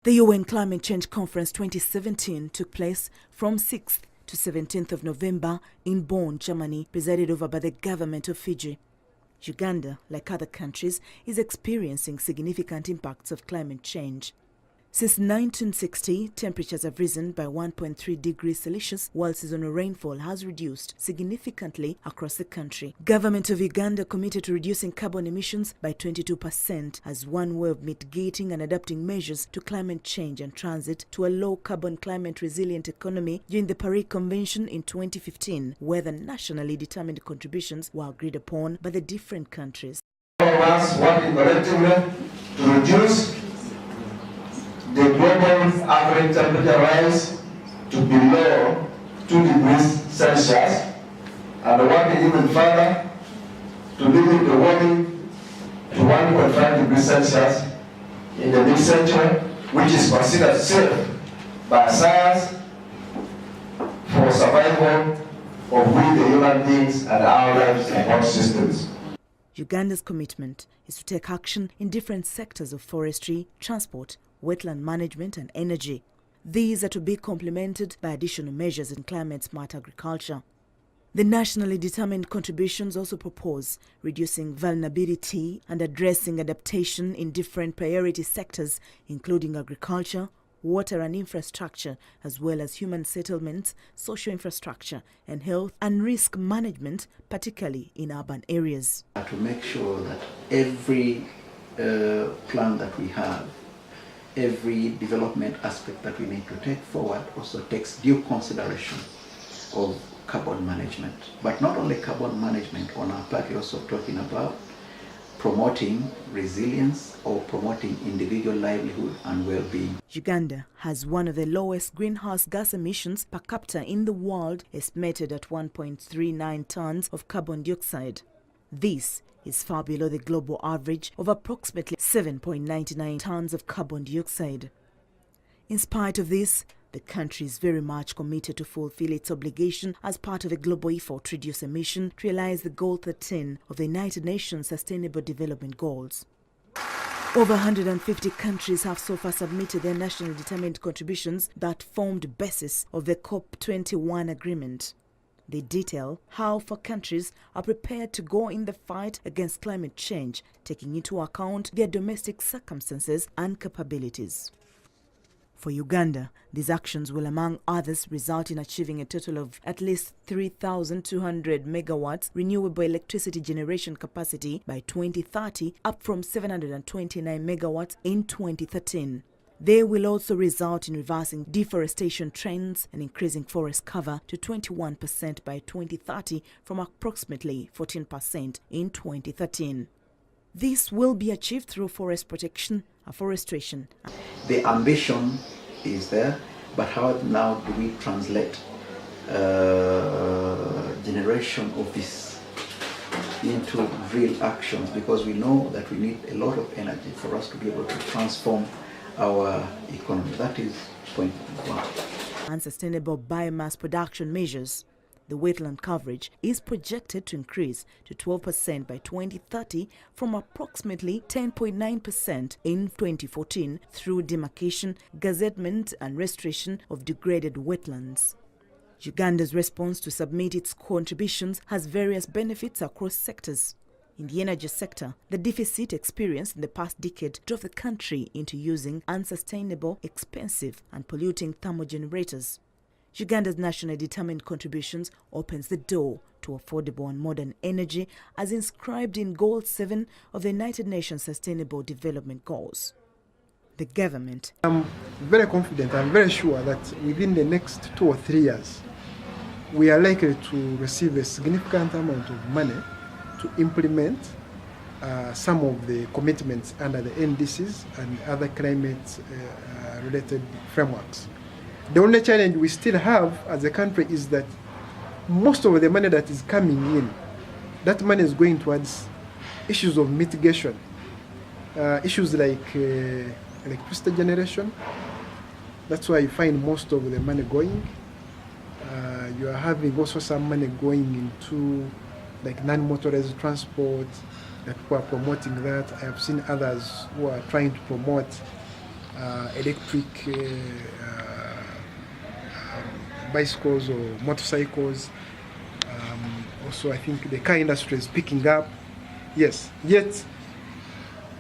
The UN Climate Change Conference 2017 took place from 6th to 17th of November in Bonn, Germany, presided over by the government of Fiji. Uganda, like other countries, is experiencing significant impacts of climate change. Since 1960, temperatures have risen by 1.3 degrees Celsius, while seasonal rainfall has reduced significantly across the country. Government of Uganda committed to reducing carbon emissions by 22% as one way of mitigating and adapting measures to climate change and transit to a low-carbon climate-resilient economy during the Paris Convention in 2015, where the nationally determined contributions were agreed upon by the different countries. All of us working collectively to reduce the global average temperature rise to below 2 degrees Celsius, and working even further to limit the warming to 1.5 degrees Celsius in the mid-century, which is considered safe by science for survival of we, the human beings, and our lives and our systems. Uganda's commitment is to take action in different sectors of forestry, transport, wetland management and energy. These are to be complemented by additional measures in climate-smart agriculture. The nationally determined contributions also propose reducing vulnerability and addressing adaptation in different priority sectors, including agriculture, water and infrastructure, as well as human settlements, social infrastructure, and health and risk management, particularly in urban areas. To make sure that every plan that we have, every development aspect that we need to take forward also takes due consideration of carbon management. But not only carbon management, on our part we're also talking about promoting resilience or promoting individual livelihood and well-being. Uganda has one of the lowest greenhouse gas emissions per capita in the world, estimated at 1.39 tons of carbon dioxide. This is far below the global average of approximately 7.99 tons of carbon dioxide. In spite of this, the country is very much committed to fulfill its obligation as part of a global effort to reduce emission to realize the Goal 13 of the United Nations Sustainable Development Goals. Over 150 countries have so far submitted their nationally determined contributions that formed the basis of the COP21 agreement. They detail how 4 countries are prepared to go in the fight against climate change, taking into account their domestic circumstances and capabilities. For Uganda, these actions will, among others, result in achieving a total of at least 3,200 megawatts renewable electricity generation capacity by 2030, up from 729 megawatts in 2013. They will also result in reversing deforestation trends and increasing forest cover to 21% by 2030 from approximately 14% in 2013. This will be achieved through forest protection, afforestation. The ambition is there, but how now do we translate generation of this into real actions? Because we know that we need a lot of energy for us to be able to transform our economy. That is point 1. Unsustainable biomass production measures. The wetland coverage is projected to increase to 12% by 2030 from approximately 10.9% in 2014 through demarcation, gazettement and restoration of degraded wetlands. Uganda's response to submit its contributions has various benefits across sectors. In the energy sector, the deficit experienced in the past decade drove the country into using unsustainable, expensive and polluting thermal generators. Uganda's nationally determined contributions opens the door to affordable and modern energy as inscribed in Goal 7 of the United Nations Sustainable Development Goals. The government. I'm very confident, I'm very sure that within the next 2 or 3 years, we are likely to receive a significant amount of money to implement some of the commitments under the NDCs and other climate-related frameworks. The only challenge we still have as a country is that most of the money that is coming in, that money is going towards issues of mitigation, issues like electricity generation. That's why you find most of the money going. You are having also some money going into like non-motorized transport, that people are promoting that. I have seen others who are trying to promote electric bicycles or motorcycles. Also, I think the car industry is picking up. Yes, yet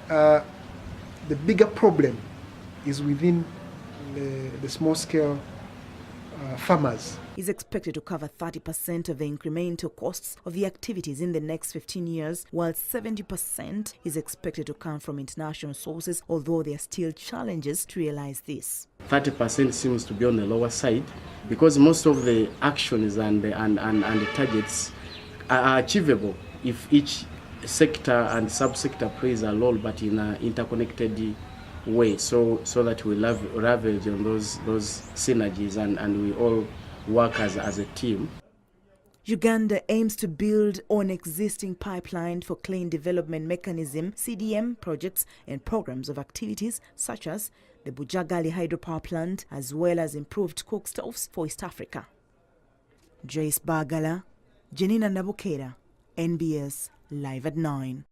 the bigger problem is within the small-scale farmers. Is expected to cover 30% of the incremental costs of the activities in the next 15 years, while 70% is expected to come from international sources, although there are still challenges to realize this. 30% seems to be on the lower side because most of the actions and the targets are achievable if each sector and subsector plays a role, but in an interconnected way, so that we leverage on those synergies and we all work as a team. Uganda aims to build on existing pipeline for clean development mechanism (CDM) projects and programs of activities such as the Bujagali hydropower plant, as well as improved cook stoves for East Africa. Joyce Bagala, Janina Nabukera, NBS Live at 9.